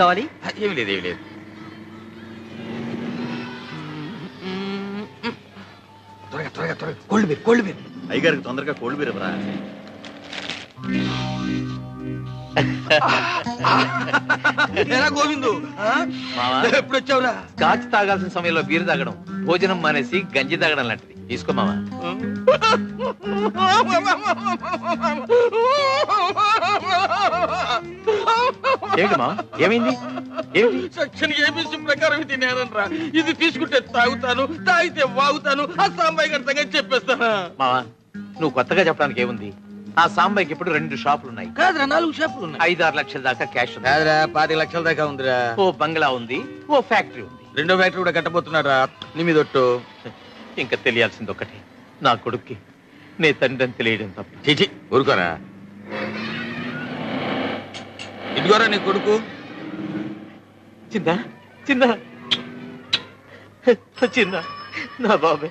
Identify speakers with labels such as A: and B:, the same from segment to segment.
A: కావాలి?
B: ఏమి లేదు ఏమి లేదు. త్వరగా త్వరగా త్వరగా కోల్డ్ బీర్ కోల్డ్ బీర్.
C: అయ్యగారికి తొందరగా కోల్డ్ బీర్ ఇవ్వరా.
B: గోవిందు ఎప్పుడు వచ్చావురా?
D: స్కాచ్ తాగాల్సిన సమయంలో బీరు తాగడం, భోజనం మానేసి గంజి తాగడం లాంటిది. తీసుకో మావా. ఏమిటి మావా, ఏమైంది?
B: సెక్షన్ ఏబిసి ప్రకారం తినేనరా. ఇది తీసుకుంటే తాగుతాను, తాగితే వాగుతాను. ఆ సాంబాయి గారి సంగతి చెప్పేస్తానా?
D: మావా, నువ్వు కొత్తగా చెప్పడానికి ఏముంది? ఆ సాంబాయికి ఇప్పుడు 2 షాపులు ఉన్నాయి.
B: కాదురా, 4 షాపులు ఉన్నాయి.
D: 5-6 లక్షల దాకా క్యాష్ ఉంది.
B: కాదురా, 5 లక్షల దాకా ఉందిరా.
D: ఓ బంగ్లా ఉంది, ఓ ఫ్యాక్టరీ ఉంది.
B: 2వ ఫ్యాక్టరీ కూడా కట్టబోతున్నారా? నీ మీద ఒట్టు.
D: ఇంకా తెలియాల్సింది ఒకటి, నా కొడుక్కి నే తండ్రి అని తెలియడం తప్ప.
B: చిచి ఊరుకోరా. ఇదిగోరా నీ కొడుకు.
D: చిన్న చిన్న చిన్న నా బాబే,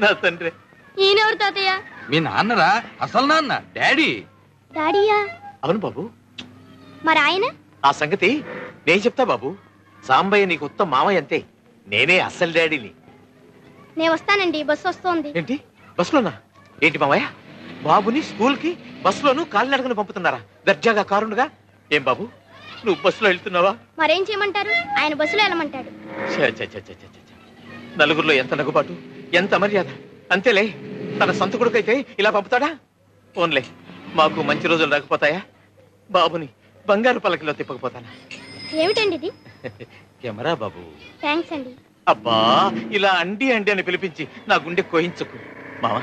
D: నా తండ్రి.
E: ఈయనెవరు తాతయ్య?
B: మీ నాన్నరా, అసలు నాన్న, డాడీ.
E: డాడీయా?
D: అవును బాబు.
E: మరి ఆయన?
D: ఆ సంగతి నేను చెప్తా బాబు. సాంబయ్య నీకు ఉత్తమ మామయ్య అంతే, నేనే అసలు డాడీని.
E: నేను వస్తానండి, బస్సు వస్తోంది.
D: ఏంటి బస్సులోనా? ఏంటి మామయ్య, బాబుని స్కూల్ కి బస్సులోను కాలినడకను పంపుతున్నారా? దర్జాగా కారుండగా. ఏం బాబు, నువ్వు బస్సులో వెళ్తున్నావా?
E: మరేం చేయమంటారు, ఆయన బస్సులో వెళ్ళమంటాడు.
D: నలుగురిలో ఎంత నగుబాటు, ఎంత మర్యాద. అంతేలే, తన సొంత కొడుకైతే ఇలా పంపుతాడా? ఓన్లే, మాకు మంచి రోజులు రాకపోతాయా? బాబుని బంగారు పలకలో తిప్పకపోతానా?
E: ఏమిటండి ఇది?
D: కెమెరా బాబు.
E: థ్యాంక్స్ అండి.
D: అబ్బా, ఇలా అండి అండి అని పిలిపించి నా గుండె కోయించకు మావా.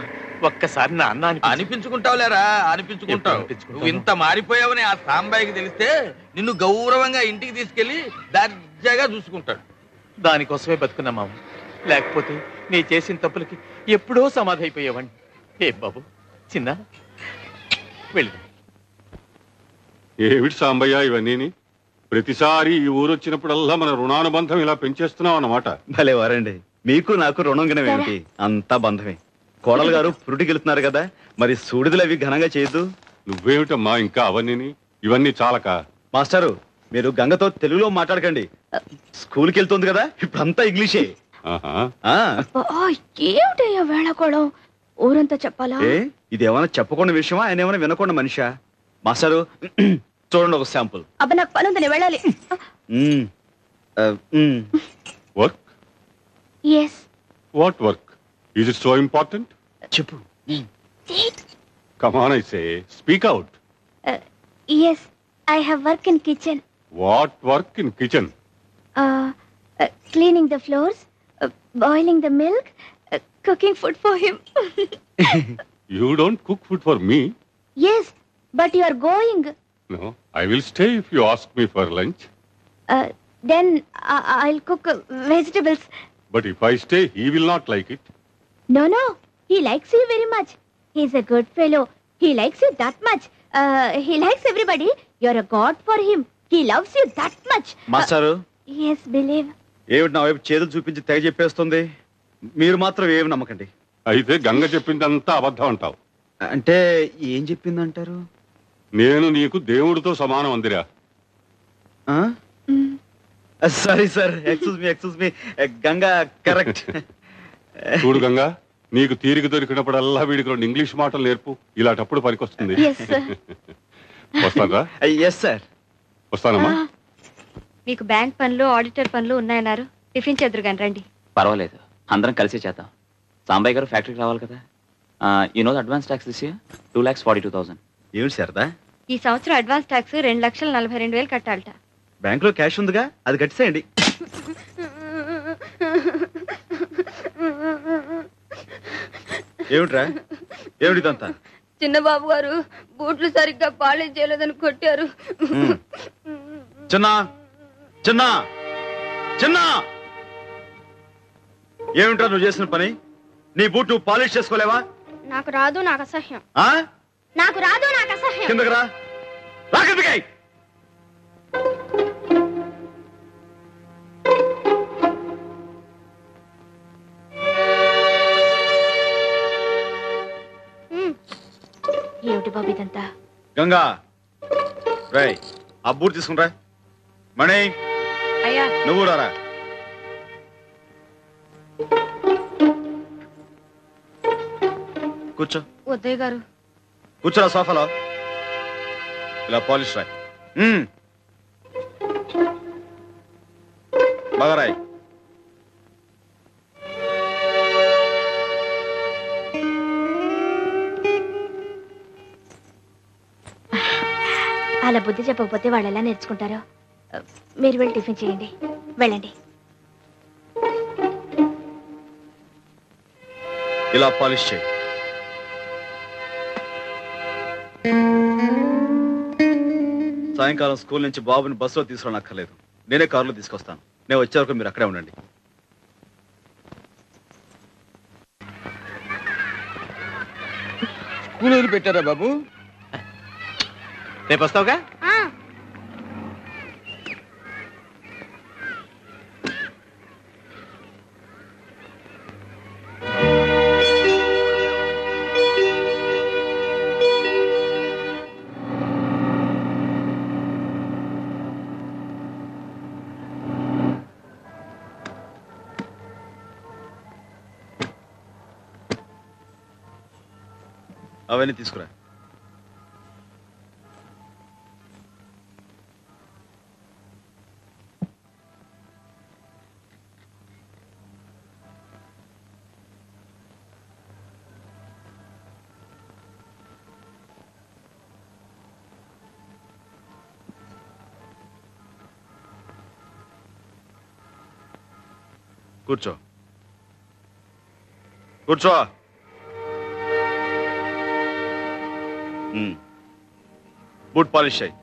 D: ఒక్కసారి నా అన్న
B: అనిపించుకుంటావులేరా, అనిపించుకుంటావు. నువ్వు ఇంత మారిపోయావని ఆ సాంబాయికి తెలిస్తే నిన్ను గౌరవంగా ఇంటికి తీసుకెళ్లి దర్జాగా చూసుకుంటాడు.
D: దానికోసమే బతుకున్నా మావ. లేకపోతే నీ చేసిన తప్పులకి ఎప్పుడో సమాధి అయిపోయేవాడిని. ఏ బాబు, చిన్న వెళ్ళి.
F: ఏమిటి సాంబయ్య ఇవన్నీ? ప్రతిసారి ఈ ఊరు వచ్చినప్పుడల్లా మన రుణానుబంధం ఇలా పెంచేస్తున్నావు అన్నమాట.
C: భలే వారండి, మీకు నాకు రుణం గినవేమిటి? అంతా బంధమే. కోడలు గారు పురుటికెళ్తున్నారు కదా, మరి సూడిదలు అవి ఘనంగా చేయొద్దు.
F: నువ్వేమిటమ్మా ఇంకా అవన్నీ? ఇవన్నీ చాలక.
C: మాస్టారు, మీరు గంగతో తెలుగులో మాట్లాడకండి. స్కూల్కి వెళ్తుంది కదా, ఇప్పుడంతా ఇంగ్లీషే.
E: ఏమిటయ్యా వేళకోళం? ఊరంతా చెప్పాలా?
C: ఇది ఏమైనా చెప్పకుండా విషయమా, ఆయన ఏమైనా వినకుండా మనిషా? మాస్టారు చూడండి ఒక శాంపుల్.
E: అబ్బా, నాకు పని ఉంది, నేను వెళ్ళాలి.
F: Work?
E: yes.
F: What work? Is it so important?
C: చెప్పు.
F: Come on, I say. Speak out.
E: Yes, I have work in kitchen.
F: What work in kitchen?
E: Cleaning the floors, boiling the milk, cooking food for him.
F: You don't cook food for me?
E: Yes, but you are going.
F: No, I will stay if you ask me for lunch.
E: Then I'll cook vegetables.
F: But if I stay, he will not like it.
E: No, he likes you very much. He's a good fellow. He likes you that much. He likes everybody. You're a god for him. He loves you that much.
C: మాస్టారు.
E: Yes, believe.
C: ఏమిటి నా వైపు చేతులు చూపించి తెగ చెప్పేస్తుంది? మీరు మాత్రం ఏమి నమ్మకండి.
F: అయితే గంగ చెప్పిందంతా అబద్ధం అంటావు.
C: అంటే ఏం చెప్పిందంటారు?
F: నేను నీకు దేవుడితో సమానం అందిరా.
C: Sorry sir, excuse me. Ganga correct.
F: చూడు గంగా, నీకు తీరిక దొరికినప్పుడల్లా వీడికి 2 ఇంగ్లీష్ మాటలు నేర్పు. ఇలాంటప్పుడు పనికొస్తుంది. వస్తానరా?
C: Yes sir.
F: వస్తానమ్మా.
G: మీకు బ్యాంక్ పనులు, ఆడిటర్ పనులు ఉన్నాయన్నారు. టిఫిన్ చేద్దరు కానీ రండి.
H: పర్వాలేదు, అందరం కలిసి చేద్దాం. సాంబయ్య గారు ఫ్యాక్టరీకి రావాలి కదా. You know advance tax this year 2,42,000.
C: ఏమిటి సారదా?
G: ఈ సంవత్సరం అడ్వాన్స్ ట్యాక్స్ 2,42,000 కట్టాలట.
C: బ్యాంక్ లో క్యాష్ ఉందిగా, అది కట్టేసేయండి. ఏమిట్రా, ఏమిటిదంతా?
G: చిన్నబాబు గారు బూట్లు సరిగ్గా పాలిష్ చేయలేదని కొట్టారు.
C: చిన్నా చిన్నా చిన్నా, ఏమిట్రా నువ్వు చేసిన పని? నీ బూట్ నువ్వు పాలిష్ చేసుకోలేవా?
E: నాకు రాదు, నాకు అసహ్యం.
C: నాకు
E: రాదు, నాకు అసహ్యం.
C: కిందకి రా, కిందకి.
G: ఏమిటి బాబు ఇదంతా?
C: గంగా, రై ఆ బూట్ తీసుకుని రా. మణి
G: అయ్యా
C: నువ్వు రారా. కూర్చో.
G: వద్దయ్య గారు.
C: కూర్చోరా సోఫాలో. ఇలా పాలిష్ రాయ్. బాగా రాయ్.
E: అలా బుద్ధి చెప్పకపోతే వాళ్ళు ఎలా నేర్చుకుంటారో. మీరు వెళ్ళి టిఫిన్ చేయండి, వెళ్ళండి.
C: ఇలా పాలిష్ చేయి. సాయంకాలం స్కూల్ నుంచి బాబుని బస్సులో తీసుకురానక్కర్లేదు, నేనే కారులో తీసుకొస్తాను. నేను వచ్చే వరకు మీరు అక్కడే ఉండండి.
B: స్కూల్ వదిలి పెట్టారా బాబు?
D: రేపు వస్తావుగా?
C: అవన్నీ తీసుకురా. కూర్చో. కూర్చో. బూట్ పాలిష్ అయ్యి.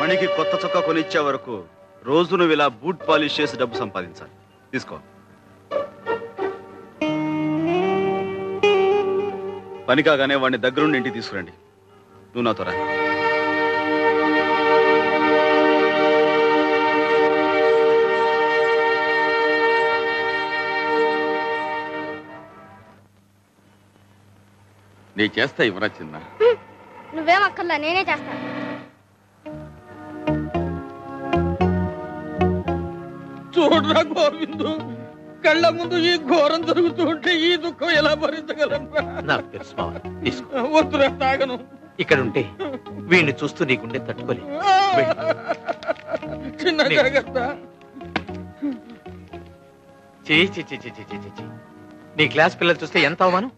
C: మణికి కొత్త చొక్కా కొనిచ్చే వరకు రోజు నువ్వు ఇలా బూట్ పాలిష్ చేసి డబ్బు సంపాదించాలి. తీసుకో. పని కాగానే వాడిని దగ్గరుండి ఇంటికి తీసుకురండి. నువ్వు నాతో రా.
B: నీ చేస్తా ఇవ్వరా చిన్న.
E: నువ్వేం అక్కర్లా, నేనే చేస్తాను.
B: చూడరా గోవిందు, కళ్ళ ముందు ఈ ఘోరం జరుగుతూ ఉంటే ఈ దుఃఖం ఎలా భరించగలరా?
D: నాకు తెలుసు మావ, తీసుకో.
B: వద్దురా, తాగను.
D: ఇక్కడ ఉంటే వీడిని చూస్తూ నీకుండే తట్టుకోలే.
B: చిన్న జాగ్రత్త.
D: నీ క్లాస్ పిల్లలు చూస్తే ఎంత అవమానం.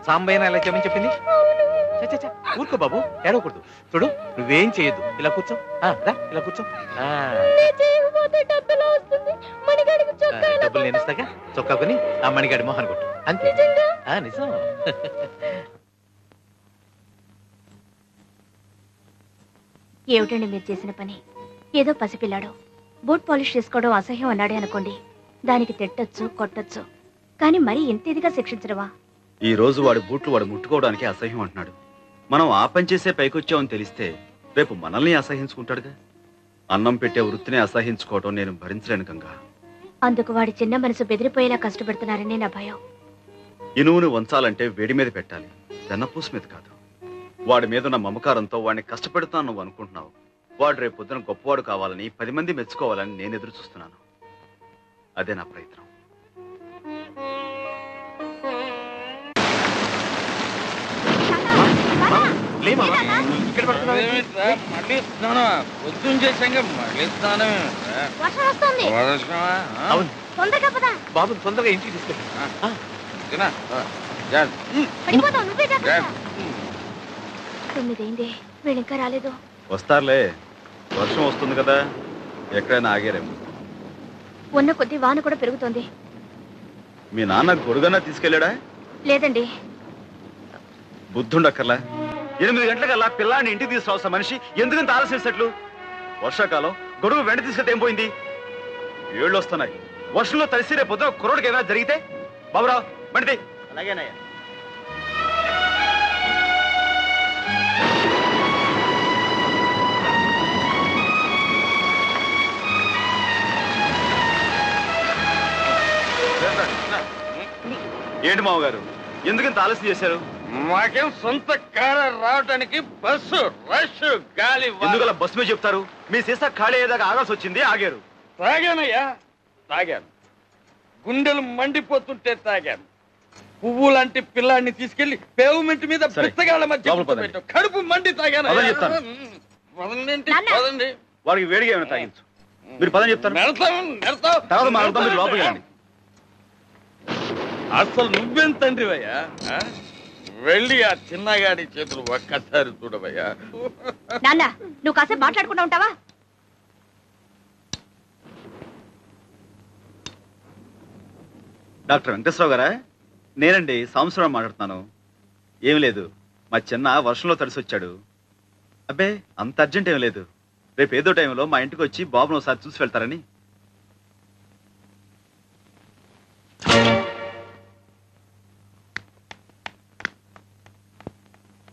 D: సాంబయ్యన ఎలా చెప్పని చెప్పింది. ఊరుకో బాబు, ఏడవకూడదు. చూడు, నువ్వేం చేయొద్దు. ఇలా కూర్చో. రా, ఇలా కూర్చో. డబ్బులు నేను ఇస్తాగా. చొక్కా కొని ఆ మణిగాడి మొహాన్ని కొట్టు. అంతే. నిజం.
E: ఏమిటండి మీరు చేసిన పని? ఏదో పసిపిల్లాడు బూట్ పాలిష్ చేసుకోవడం అసహ్యం అన్నాడే అనుకోండి, దానికి తిట్టొచ్చు, కొట్టొచ్చు, కానీ మరీ ఇంత ఇదిగా శిక్షించడమా?
C: ఈ రోజు వాడి బూట్లు వాడు ముట్టుకోవడానికి అసహ్యం అంటున్నాడు. మనం ఆ పని చేసే పైకొచ్చామని తెలిస్తే రేపు మనల్ని అసహించుకుంటాడుగా. అన్నం పెట్టే వృత్తిని అసహించుకోవటం నేను భరించలేను గంగా.
E: అందుకు వాడి చిన్న మనసు బెదిరిపోయేలా కష్టపెడుతున్నారని నా భయం.
C: ఇనువును వంచాలంటే వేడి మీద పెట్టాలి, వెన్నపూస మీద కాదు. వాడి మీద ఉన్న మమకారంతో వాడిని కష్టపెడుతాను నువ్వు అనుకుంటున్నావు. వాడు రేపు పొద్దున గొప్పవాడు కావాలని, 10 మంది మెచ్చుకోవాలని నేను ఎదురు చూస్తున్నాను. అదే నా ప్రయత్నం.
D: ఇక్కడ పడుతున్నావు.
B: మళ్ళీ స్నానం పొద్దున్న చేశాక మళ్ళీ స్నానం.
D: అవును బాబు, తొందరగా ఇంటికి తీసుకెళ్ళి.
E: 9 అయింది, వీళ్ళు ఇంకా రాలేదు.
C: వస్తారులే, వర్షం వస్తుంది కదా, ఎక్కడైనా ఆగారేమో.
E: ఉన్న కొద్ది వాన కూడా పెరుగుతోంది.
C: మీ నాన్న గొడుగన్నా తీసుకెళ్ళాడా?
E: లేదండి,
C: బుద్ధుండక్కర్లా 8 గంటలకల్లా పిల్లాన్ని ఇంటికి తీసుకురావాల్సిన మనిషి ఎందుకంత ఆలస్యం చేసేట్లు? వర్షాకాలం గొడుగు వెంట తీసుకెళ్తే ఏం పోయింది? ఏళ్ళు వస్తున్నాయి. వర్షంలో తడిసి రేపు పొద్దున కుర్రోడికి ఏమైనా జరిగితే బాబురావు బండిది.
D: అలాగేనయ్యా.
C: ఏంటి మామగారు ఎందుకంత ఆలస్యం చేశారు?
B: మాకేం సొంత కారు రావడానికి బస్సు రష్ గాలి
C: ఎందుకలా బస్సు మీద చెప్తారు? మీ సీసా ఖాళీ అయ్యేదాకా ఆగాల్సి వచ్చింది, ఆగారు.
B: తాగానయ్యా, తాగాను. గుండెలు మండిపోతుంటే తాగాను. పువ్వు లాంటి పిల్లాన్ని తీసుకెళ్లి పేవ్మెంట్ మీద పిచ్చగాళ్ళ మధ్య పెట్టావు. కడుపు మండి తాగాను. పదండి.
C: వాడికి వేడిగా ఏమైనా తాగించు. మీరు పదని చెప్తారు. తర్వాత మా అర్థం మీరు లోపలికి రండి.
B: అసలు నువ్వేం తండ్రివయ్యా? వెళ్ళి ఆ చిన్నగాడి చేతులు ఒక్కసారి చూడవయ్యా.
E: నాన్న నువ్వు కాసేపు మాట్లాడుకుంటూ ఉంటావా?
C: డాక్టర్ వెంకటేశ్వరరావు గారా? నేనండి, సాంబశివరావు మాట్లాడుతున్నాను. ఏం లేదు, మా చిన్న వర్షంలో తడిసి వచ్చాడు. అబ్బే అంత అర్జెంట్ ఏం లేదు. రేపు ఏదో టైంలో మా ఇంటికి వచ్చి బాబును ఒకసారి చూసి వెళ్తారని.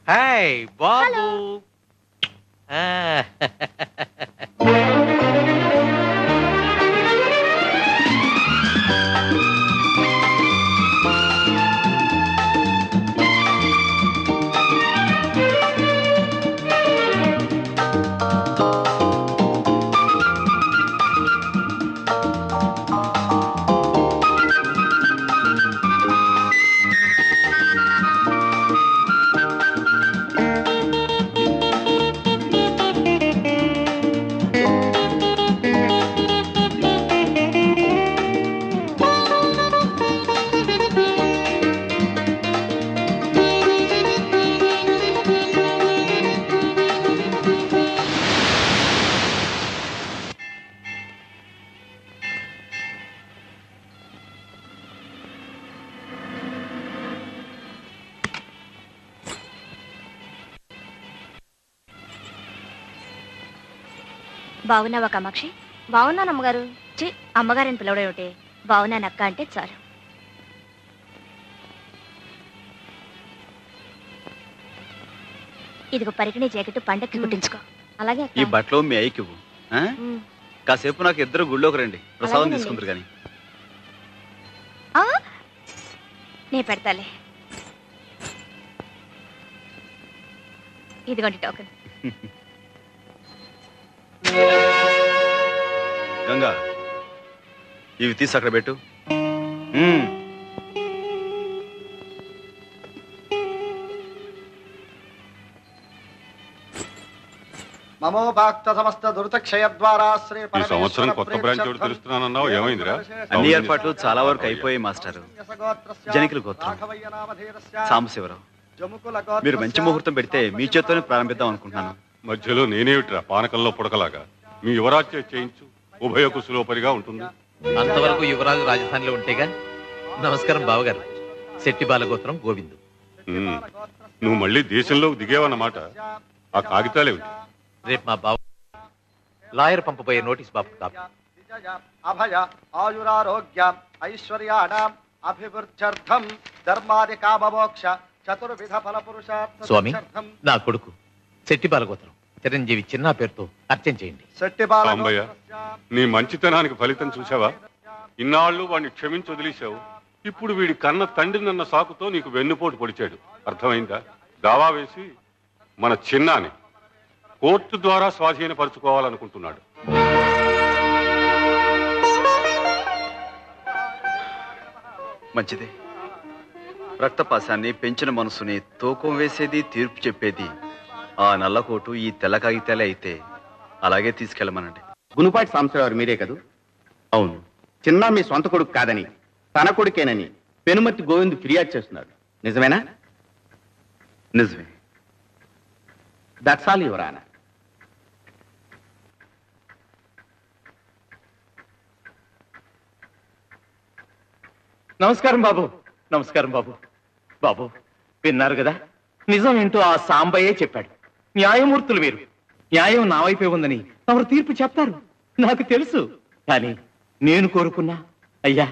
D: హాయ్ బాబు.
E: బాగున్నావా కామాక్షి? బాగున్నాను అమ్మగారు. అమ్మగారిని పిలవడం ఏమిటి? బాగున్నాను అక్క అంటే చాలు. ఇదిగో పరికిణీ జాకెట్ పండక్కి కుట్టించుకో. అలాగే
C: ఈ బట్టలు మీ అయ్యకి ఇవ్వు. కాసేపు నాకు ఇద్దరు గుళ్ళోకి రండి, ప్రసాదం తీసుకుందరు కానీ.
E: నే పెడతాలే. ఇదిగోండి టోకెన్.
C: గంగా ఇవి తీసి అక్కడ పెట్టు.
F: ఈ సంవత్సరం కొత్త బ్రాంచ్ ఒకటి తెలుస్తున్నానన్నావు, ఏమైందిరా?
C: అన్ని ఏర్పాట్లు చాలా వరకు అయిపోయాయి మాస్టర్. జనికుల గోత్రం సాంబశివరావు, మీరు మంచి ముహూర్తం పెడితే మీ చేత్తోనే ప్రారంభిద్దాం అనుకుంటున్నాను.
F: మధ్యలో నేనేమిట్రా పానకంలో పుడకలాగా? మీ యువరాజ్య చేయించు, ఉభయ కుశలోపరిగా ఉంటుంది.
D: అంతవరకు యువరాజు రాజధానిలో ఉంటేగా. నమస్కారం బావగారు. శెట్టి బాలగోత్రం గోవిందు.
F: నువ్వు మళ్ళీ దేశంలోకి దిగేవన్నమాట. ఆ కాగితాలేమిటి?
D: రేపు మా బావ లాయర్ పంపబోయే నోటీస్ బాబు కాపీ.
A: అభయ ఆయురారోగ్య ఐశ్వర్యాణం అభివృద్ధ్యర్థం ధర్మాది కామమోక్ష చతుర్విధ ఫల పురుషార్థ.
D: స్వామి, నా కొడుకు శెట్టి బాలగోత్రం చిరంజీవి చిన్న పేరుతో అర్చన చేయండి.
F: సాంబయ్య, నీ మంచితనానికి ఫలితం చూసావా? ఇన్నాళ్ళు వాడిని క్షమించి వదిలేశావు. ఇప్పుడు వీడి కన్న తండ్రినన్న సాకుతో నీకు వెన్నుపోటు పొడిచాడు. అర్థమైందా? దావా వేసి మన చిన్నాని కోర్టు ద్వారా స్వాధీనపరుచుకోవాలనుకుంటున్నాడు.
C: మంచిది. రక్తపాశాన్ని పెంచిన మనసుని తూకం వేసేది, తీర్పు చెప్పేది ఆ నల్లకోటు ఈ తెల్ల కాగితాలే అయితే అలాగే తీసుకెళ్ళమనండి.
I: గునుపాటి సాంబశివరావు మీరే కదూ?
C: అవును.
I: చిన్న మీ సొంత కొడుకు కాదని, తన కొడుకేనని పెనుమతి గోవింద్ ఫిర్యాదు చేస్తున్నాడు. నిజమేనా?
C: నిజమే.
I: That's all your honour.
D: నమస్కారం బాబు. నమస్కారం బాబు. బాబు విన్నారు కదా, నిజం ఏంటో ఆ సాంబయ్యే చెప్పాడు. న్యాయమూర్తులు వేరు. న్యాయం నా వైపే ఉందని తమరు తీర్పు చెప్తారు, నాకు తెలుసు. కానీ నేను కోరుకున్నా అయ్యా,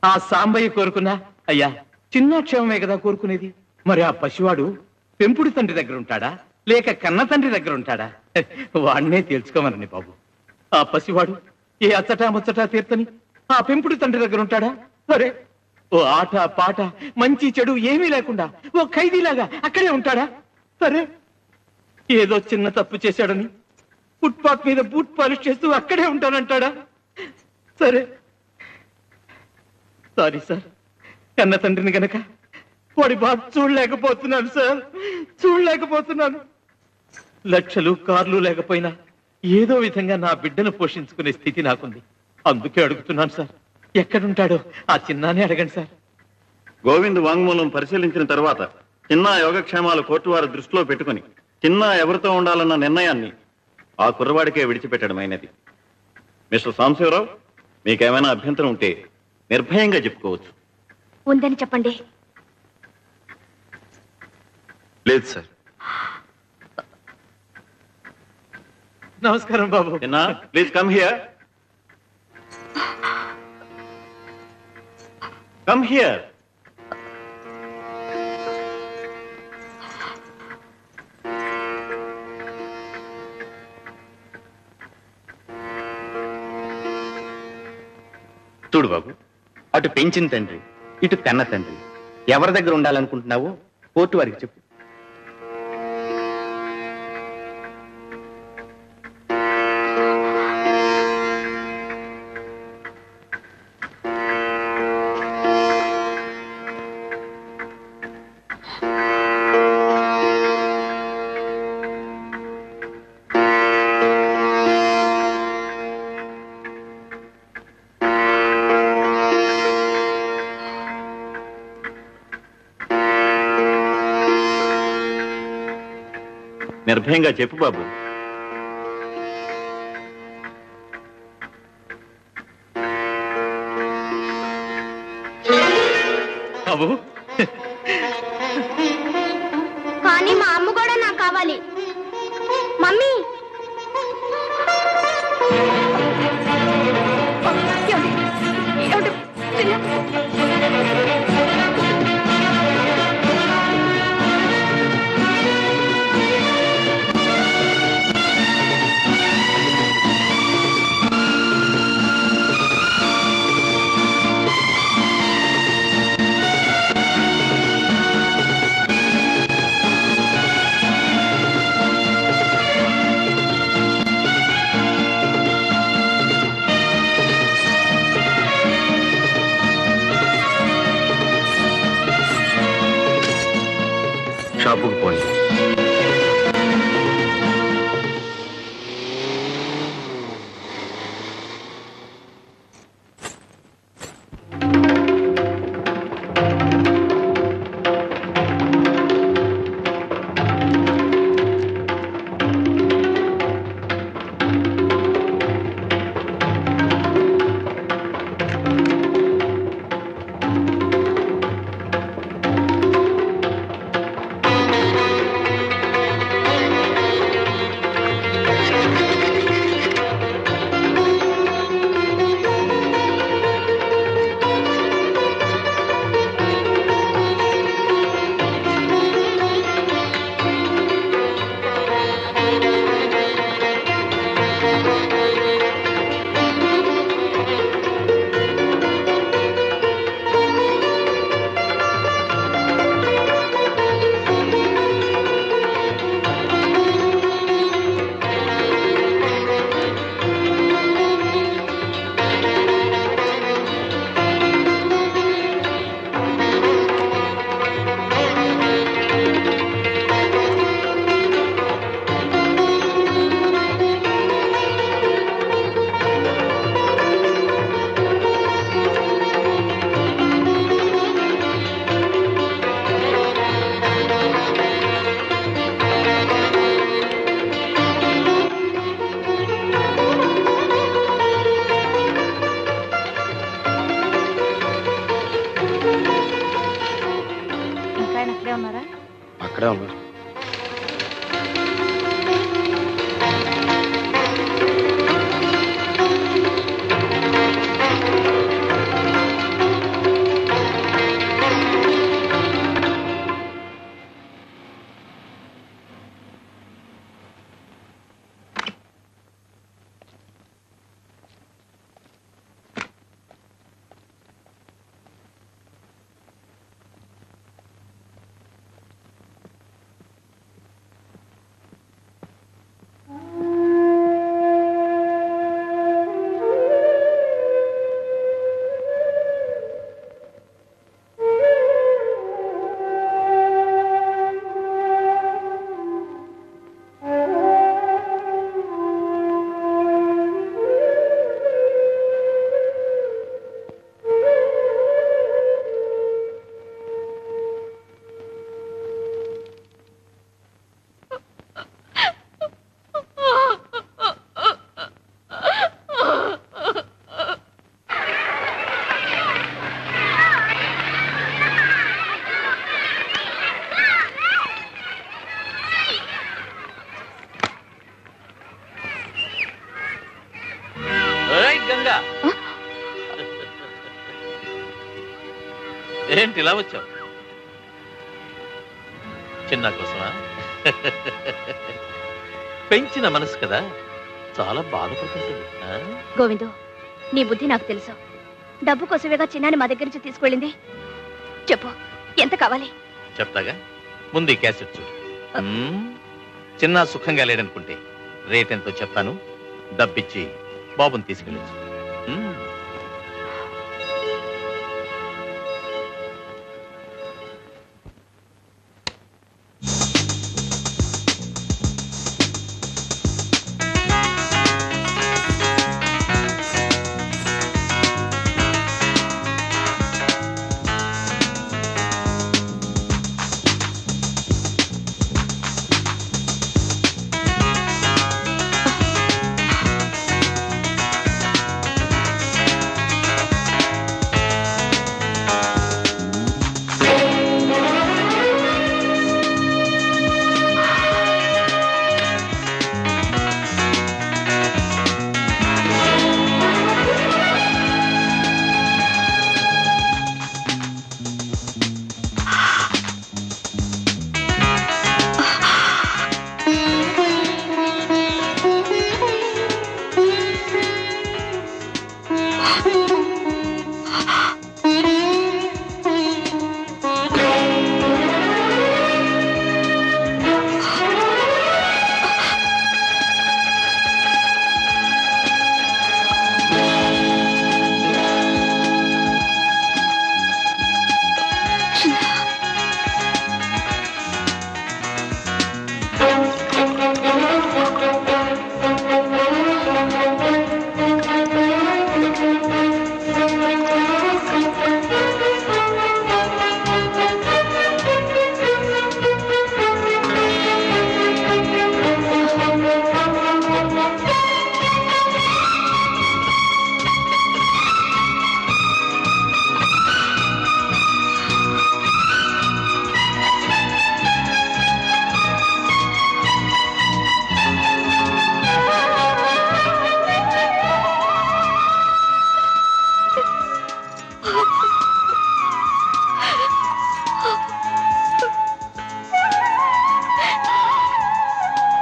D: ఆ సాంబయ్య కోరుకున్నా అయ్యా, చిన్న క్షేమమే కదా కోరుకునేది. మరి ఆ పసివాడు పెంపుడు తండ్రి దగ్గర ఉంటాడా లేక కన్న తండ్రి దగ్గర ఉంటాడా? వాడినే తెలుసుకోమనండి బాబు. ఆ పసివాడు ఏ అచ్చటా ముచ్చటా తీర్తని ఆ పెంపుడు తండ్రి దగ్గర ఉంటాడా? సరే, ఓ ఆట పాట మంచి చెడు ఏమీ లేకుండా ఓ ఖైదీలాగా అక్కడే ఉంటాడా? సరే, ఏదో చిన్న తప్పు చేశాడని ఫుట్పాత్ మీద బూట్ పాలిష్ చేస్తూ అక్కడే ఉంటానంటాడా? సరే, సారీ సార్, కన్న తండ్రిని గనక వాడి బాధ చూడలేకపోతున్నాను సార్, చూడలేకపోతున్నాను. లక్షలు కార్లు లేకపోయినా ఏదో విధంగా నా బిడ్డను పోషించుకునే స్థితి నాకుంది. అందుకే అడుగుతున్నాను సార్, ఎక్కడుంటాడో ఆ చిన్నానే అడగండి సార్.
I: గోవింద్ వాంగ్మూలం పరిశీలించిన తర్వాత చిన్న యోగక్షేమాలు కోర్టు వారి దృష్టిలో పెట్టుకుని చిన్న ఎవరితో ఉండాలన్న నిర్ణయాన్ని ఆ కుర్రవాడికే విడిచిపెట్టడమైనది. మిస్టర్ సాంబశివరావు, మీకేమైనా అభ్యంతరం ఉంటే నిర్భయంగా చెప్పుకోవచ్చు.
E: ఉందని చెప్పండి.
C: లేదు సార్.
D: నమస్కారం బాబు.
I: చిన్న, please come here. Come here. చూడు బాబు, అటు పెంచిన తండ్రి, ఇటు కన్న తండ్రి, ఎవరి దగ్గర ఉండాలనుకుంటున్నావో కోర్టు వారికి చెప్పు. నిర్భయంగా చెప్పు బాబు.
D: బాబు,
E: కానీ మా అమ్మ కూడా నాకు కావాలి. మమ్మీ,
J: ఏంటి ఇలా వచ్చావు? చిన్న కోసమా? పెంచిన మనసు కదా, చాలా బాధపడుతుంటుంది.
E: గోవిందు, నీ బుద్ధి నాకు తెలుసు. డబ్బు కోసమేగా చిన్నాని మా దగ్గర నుంచి తీసుకెళ్ళింది. చెప్పు, ఎంత కావాలి?
J: చెప్తాగా, ముందు ఈ క్యాసెట్ చూడు. చిన్న సుఖంగా లేడనుకుంటే రేట్ ఎంతో చెప్తాను, డబ్బిచ్చి బాబుని తీసుకెళ్ళచ్చు.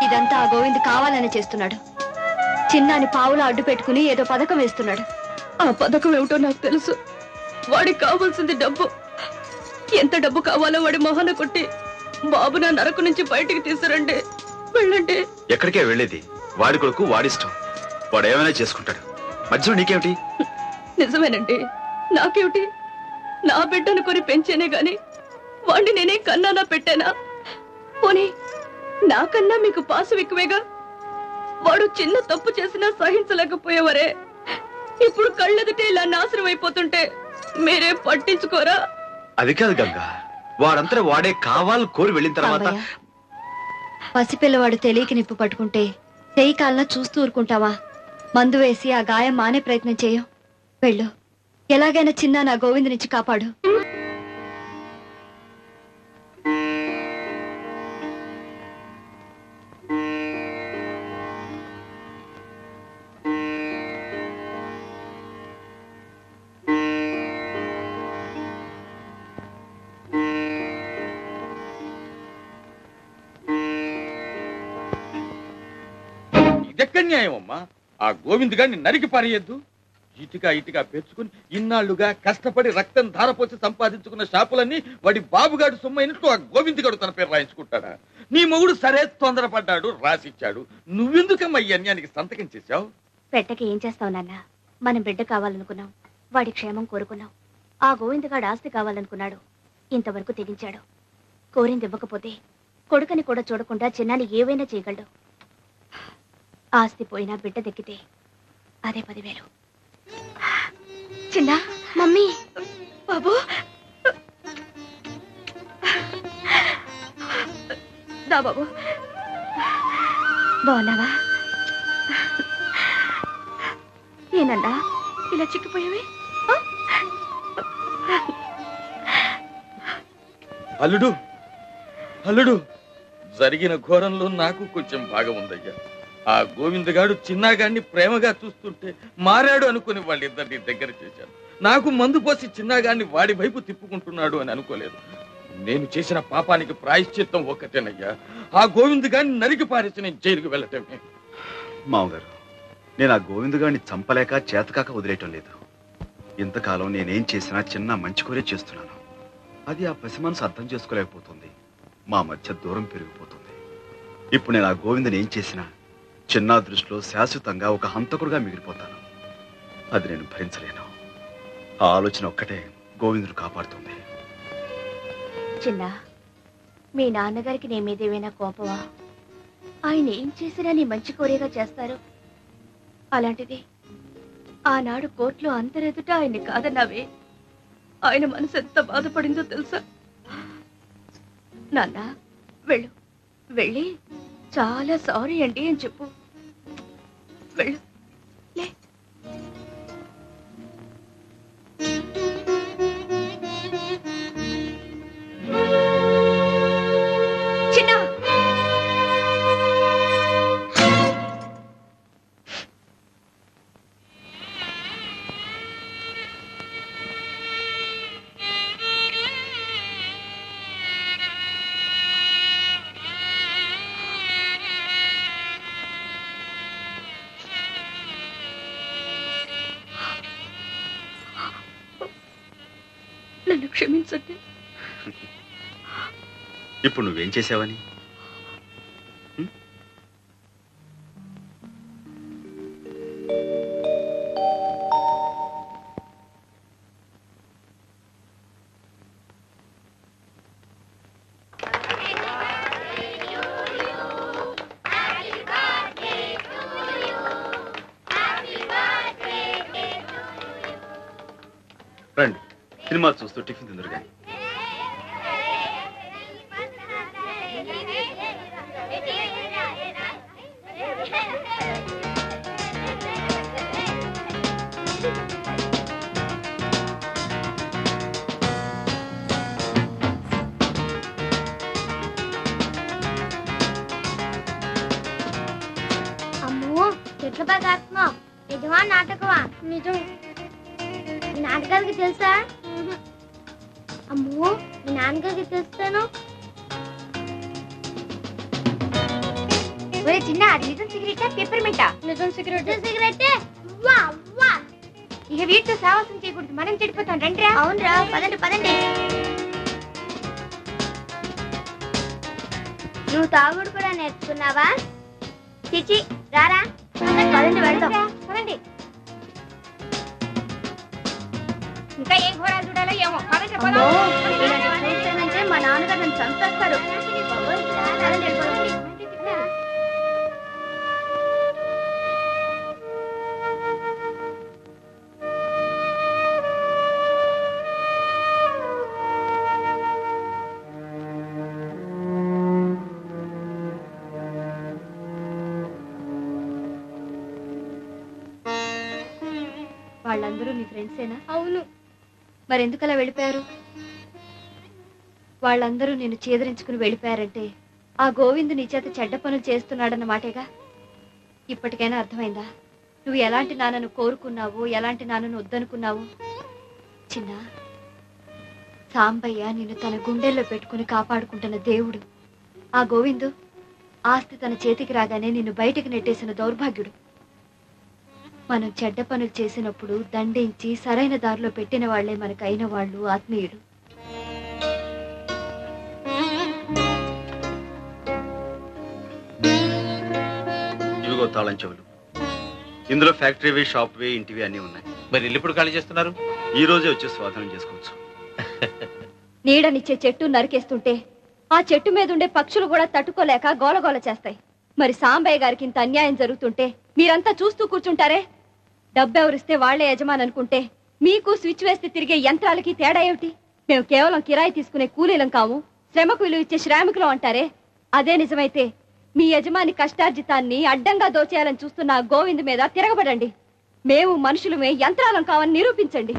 G: ఇదంతా ఆ గోవింద్ కావాలని చేస్తున్నాడు. చిన్నాని పావులా అడ్డు పెట్టుకుని ఏదో పథకం వేస్తున్నాడు.
K: ఆ పథకం ఏమిటో నాకు తెలుసు. వాడికి కావాల్సింది డబ్బు. ఎంత డబ్బు కావాలో వాడి మొహన కొట్టి బాబు నా నరకు నుంచి బయటికి తీసుకురండి. వెళ్ళండి.
C: ఎక్కడికే వెళ్ళేది? వాడి కొడుకు వాడిష్టం, వాడు ఏమైనా చేసుకుంటాడు. మధ్యలో నీకేమిటి?
K: నిజమేనండి, నాకేమిటి? నా బిడ్డను కొని పెంచేనే గాని వాడిని నేనే కన్నానా పెట్టానా? పోనీ నాకన్నా మీకు పాసు ఎక్కువేగా. వాడు చిన్న తప్పు చేసినా సహించలేకపోయేవారే. ఇప్పుడు కళ్ళెదుటే ఇలా నాశనం అయిపోతుంటే మీరే పట్టించుకోరా?
C: అది కాదు గంగా, వాడంతా వాడే కావాలి కోరి వెళ్ళిన తర్వాత
G: పసిపిల్లవాడు తెలియక నిప్పు పట్టుకుంటే చెయ్యి కాలన చూస్తూ ఊరుకుంటావా? మందు వేసి ఆ గాయం మానే ప్రయత్నం చేయం. వెళ్ళు, ఎలాగైనా చిన్న నా గోవింద్ నుంచి కాపాడు.
B: ఇదెక్కడ న్యాయం అమ్మా? ఆ గోవింద్ గారిని నరికి పారేయద్దు. ఇటుగా పెంచుకుని ఇన్నాళ్లుగా కష్టపడి రక్తం ధారపోసి సంపాదించుకున్న షాపులన్నీ వాడి బాబుగాడు సొమ్మైనట్టు ఆ గోవింద్ గారు తన పేరు రాయించుకుంటాడా? నీ మొగుడు సరే తొందరపడ్డాడు, రాసిచ్చాడు. నువ్వెందుకమ్మా ఈ అన్యానికి సంతకం చేశావు?
E: పెట్టకి ఏం చేస్తావు నాన్న? మనం బిడ్డ కావాలనుకున్నాం, వాడి క్షేమం కోరుకున్నాం. ఆ గోవిందగాడు ఆస్తి కావాలనుకున్నాడు, ఇంతవరకు తెగించాడు. కోరింది ఇవ్వకపోతే కొడుకని కూడా చూడకుండా చిన్నాని ఏవైనా చేయగలడు. ఆస్తి పోయినా బిడ్డ దక్కితే అదే 10,000. చిన్న మమ్మీ,
K: బాబు దా బాబు.
E: బాగున్నావా? ఏనన్నా ఇలా చిక్కిపోయావే?
B: అల్లుడు అల్లుడు, జరిగిన ఘోరంలో నాకు కొంచెం భాగం ఉందయ్యా. ఆ గోవిందగాడు చిన్నగాడిని ప్రేమగా చూస్తుంటే మారాడు అనుకుని వాళ్ళిద్దరిని దగ్గర చేశాను. నాకు మందు పోసి చిన్నగాన్ని వాడి వైపు తిప్పుకుంటున్నాడు అని అనుకోలేదు. నేను చేసిన పాపానికి ప్రాయశ్చిత్తం ఒక్కటేనయ్యా, ఆ గోవింద్ గారిని నరికి పారేసి నేను జైలుకు వెళ్ళటమే.
C: మామగారు, నేను ఆ గోవింద్ గారిని చంపలేక చేతకాక వదిలేయటం లేదు. ఇంతకాలం నేనేం చేసినా చిన్న మంచి కోరే చేస్తున్నాను. అది ఆ పసి మనసు అర్థం చేసుకోలేకపోతుంది. మా మధ్య దూరం పెరిగిపోతుంది. ఇప్పుడు నేను ఆ గోవిందని ఏం చేసినా చిన్న దృష్టిలో శాశ్వతంగా ఒక హంతకుడుగా మిగిలిపోతాను. అది నేను భరించలేను. ఆ ఆలోచన ఒక్కటే గోవిందుడు కాపాడుతుంది.
E: చిన్న, మీ నాన్నగారికి నీ మీదేమైనా కోపమా? ఆయన ఏం చేసినా నీ మంచి కోరేగా చేస్తారు. అలాంటిది ఆనాడు కోర్టులో అందరెదుట ఆయన్ని కాదన్నావే, ఆయన మనసు ఎంత బాధపడిందో తెలుసా? నాన్న, వెళ్ళు, వెళ్ళి చాలా సారీ అండి అని చెప్పు. వెళ్ళు. చిన్న, నన్ను క్షమించండి.
C: ఇప్పుడు నువ్వేం చేసావని? రండి, సినిమా చూస్తూ టిఫిన్ తిందరు కానీ.
L: అమ్మో, చెట్ల బాగా ఆత్మ నిజమా నాటకమా? నిజం. ఈ నాటకాలకి తెలుసా? అమ్మో, మీ నాన్నగారికి తెలుస్తాను. చిన్న, అది నిజం సిగరెట్టా పెప్పర్మెంటా? నిజం సిగరెట్. సిగరెట్టే. ఇక వీటితో సాహసం చేయకూడదు, మనం చెడిపోతాం. రండి. అవునరా, పదండి పదండి. నువ్వు తాగుడు కూడా నేర్చుకున్నావా? చిచి, రారా. పదండి వెళ్దాం. పదండి. ఇంకా ఏం ఘోరాలు చూడాలో ఏమో. అంటే మా నాన్నగారు నన్ను చంపేస్తారు.
E: వాళ్ళందరూ నీ ఫ్రెండ్సేనా?
L: అవును.
E: మరెందుకు అలా వెళ్ళిపోయారు? వాళ్ళందరూ నిన్ను చేదరించుకుని వెళ్ళిపోయారంటే ఆ గోవిందు నీ చేత చెడ్డ పనులు చేస్తున్నాడన్నమాటేగా. ఇప్పటికైనా అర్థమైందా నువ్వు ఎలాంటి నాన్నను కోరుకున్నావో, ఎలాంటి నాన్నను వద్దనుకున్నావో? చిన్న, సాంబయ్య నిన్ను తన గుండెల్లో పెట్టుకుని కాపాడుకుంటున్న దేవుడు. ఆ గోవిందు ఆస్తి తన చేతికి రాగానే నిన్ను బయటికి నెట్టేసిన దౌర్భాగ్యుడు. మనం చెడ్డ పనులు చేసినప్పుడు దండించి సరైన దారిలో పెట్టిన వాళ్లే మనకైన వాళ్ళు ఆత్మీయుడు.
C: ఇవిగో తాళం చెవులు. ఇందులో ఫ్యాక్టరీవి, షాప్వి, ఇంటివి అన్నీ ఉన్నాయి.
J: మరి ఇల్లు ఇప్పుడు ఖాళీ చేస్తున్నారు?
C: ఈ రోజే వచ్చి స్వాధీనం చేసుకోవచ్చు.
E: నీడనిచ్చే చెట్టు నరికేస్తుంటే ఆ చెట్టు మీద ఉండే పక్షులు కూడా తట్టుకోలేక గోలగోల చేస్తాయి. మరి సాంబయ్య గారికి ఇంత అన్యాయం జరుగుతుంటే మీరంతా చూస్తూ కూర్చుంటారే? డబ్బెవరిస్తే వాళ్లే యజమాని అనుకుంటే మీకు స్విచ్ వేస్తే తిరిగే యంత్రాలకి తేడా ఏమిటి? మేము కేవలం కిరాయి తీసుకునే కూలీలం కాము, శ్రమకు విలువ ఇచ్చే శ్రామికులం అంటారే? అదే నిజమైతే మీ యజమాని కష్టార్జితాన్ని అడ్డంగా దోచేయాలని చూస్తున్న గోవింద్ మీద తిరగబడండి. మేము మనుషులమే, యంత్రాలం కావని నిరూపించండి.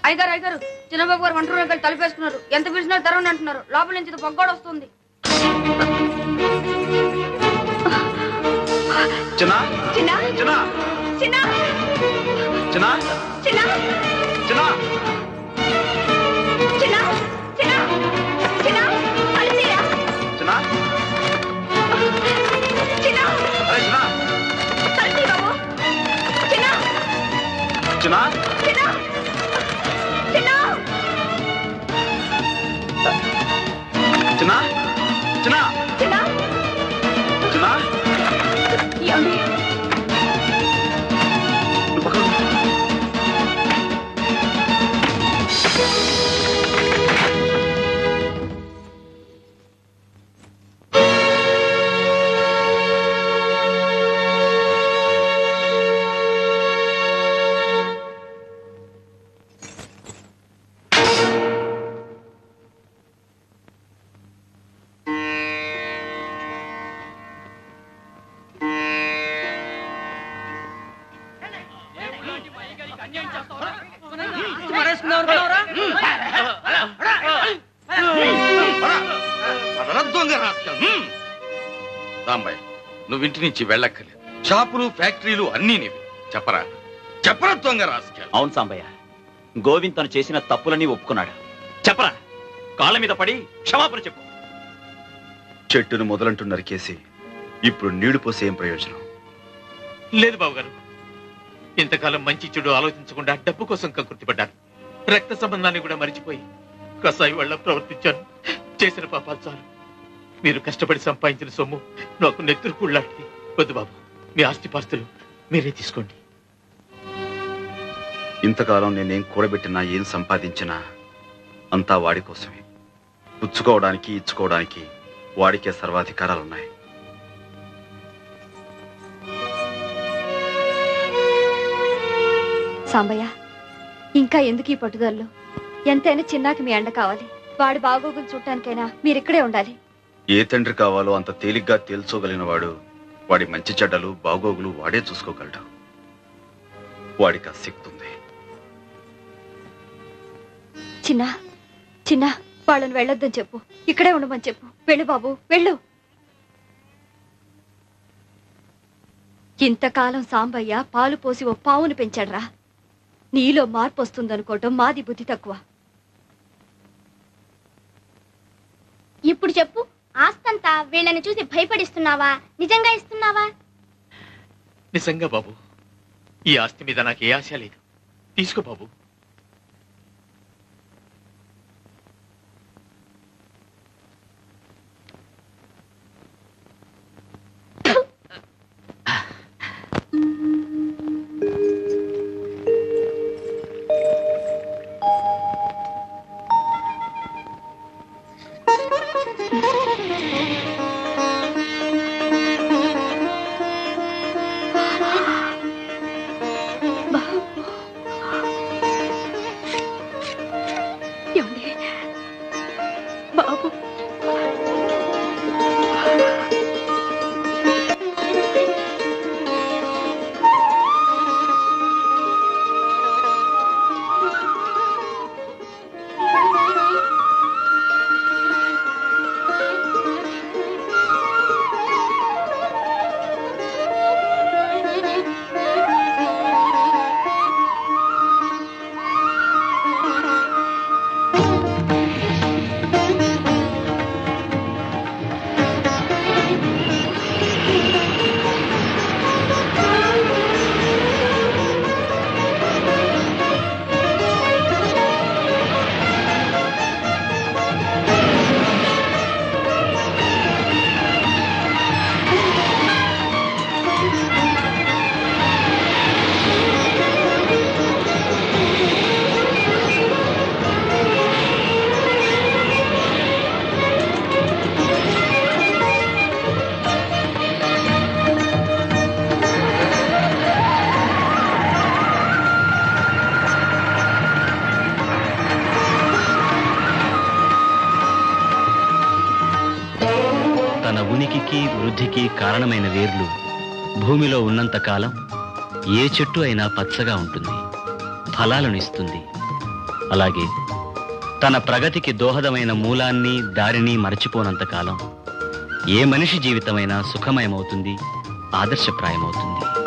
M: అయ్యగారు, అయ్యగారు, చిన్నబాబు గారు వంట రూపాయలు తలుపేసుకున్నారు. ఎంత పిలిచినా తెరవని అంటున్నారు. లోపల నుంచి పొగ్గోడు వస్తుంది.
C: చిన్న
K: చిన్న
C: చిన్న
K: చిన్న
C: చిన్న
K: చిన్న
C: చిన్న
K: చిన్న చిన్న చిన్న కలిసిరా
C: చిన్న
K: చిన్న
C: అరే చిన్న
K: కలిసి బాబు చిన్న
C: చిన్న
K: చిన్న చిన్న
C: చిన్న చిన్న
K: చిన్న
C: చిన్న
K: ఏమండి
C: నువ్వు పక్కన ఉండు.
B: రాంబాయ్, నువ్వు ఇంటి నుంచి వెళ్ళక్కర్లేదు. షాపులు ఫ్యాక్టరీలు అన్నీ నీవి. చెప్పరా చెప్పరా దొంగ రాస్కెల్.
H: అవును సాంబయ్య, గోవింద్ తను చేసిన తప్పులన్నీ ఒప్పుకున్నాడు. చెప్పరా, కాళ్ళ మీద పడి క్షమాపణ చెప్పు.
C: చెట్టును మొదలంటూ నరికేసి ఇప్పుడు నీళ్లు పోసే ఏం ప్రయోజనం?
J: లేదు బావగారు, ఇంతకాలం మంచి చెడు ఆలోచించకుండా డబ్బు కోసం కకృతిపడ్డాను. రక్త సంబంధాన్ని కూడా మరిచిపోయి కసాయి వాళ్ళ ప్రవర్తించాను. చేసిన పాపాలు చాలు. మీరు కష్టపడి సంపాదించిన సొమ్ము నాకు నెత్తురు కూళ్ళాంటిది. వద్దు బాబు, మీ ఆస్తిపాస్తులు మీరే తీసుకోండి.
C: ఇంతకాలం నేనేం కూడబెట్టినా ఏం సంపాదించినా అంతా వాడి కోసమే. పుచ్చుకోవడానికి ఇచ్చుకోవడానికి వాడికే సర్వాధికారాలున్నాయి.
G: సాంబయ్య, ఇంకా ఎందుకు ఈ పట్టుదలలో? ఎంతైనా చిన్నాకి మీ అండ కావాలి. వాడి బాగోగులు చూడటానికైనా మీరిక్కడే ఉండాలి.
C: ఏ తండ్రి కావాలో అంత తేలిగ్గా తేల్చోగలిగిన వాడు వాడి మంచి చెడ్డలు బాగోగులు వాడే చూసుకోగలడు. వాడికి ఆ శక్తి ఉంది.
G: చిన్న చిన్న వాళ్ళని వెళ్ళొద్దని చెప్పు. ఇక్కడే ఉండమని చెప్పు. వెళ్ళు బాబు, వెళ్ళు. ఇంతకాలం సాంబయ్య పాలు పోసి ఓ పావును పెంచాడ్రా. నీలో మార్పు వస్తుందనుకోవటం మాది బుద్ధి తక్కువ.
L: ఇప్పుడు చెప్పు, ఆస్తంతా వీళ్ళని చూసి భయపడిస్తున్నావా, నిజంగా ఇస్తున్నావా?
J: నిజంగా బాబు, ఈ ఆస్తి మీద నాకు ఏ ఆశ లేదు. తీసుకో బాబు.
K: బాబు,
N: తన ఉనికికి వృద్ధికి కారణమైన వేర్లు భూమిలో ఉన్నంత కాలం ఏ చెట్టు అయినా పచ్చగా ఉంటుంది, ఫలాలను ఇస్తుంది. అలాగే తన ప్రగతికి దోహదమైన మూలాన్ని దారిని మరచిపోనంత కాలం ఏ మనిషి జీవితమైనా సుఖమయమవుతుంది, ఆదర్శప్రాయమవుతుంది.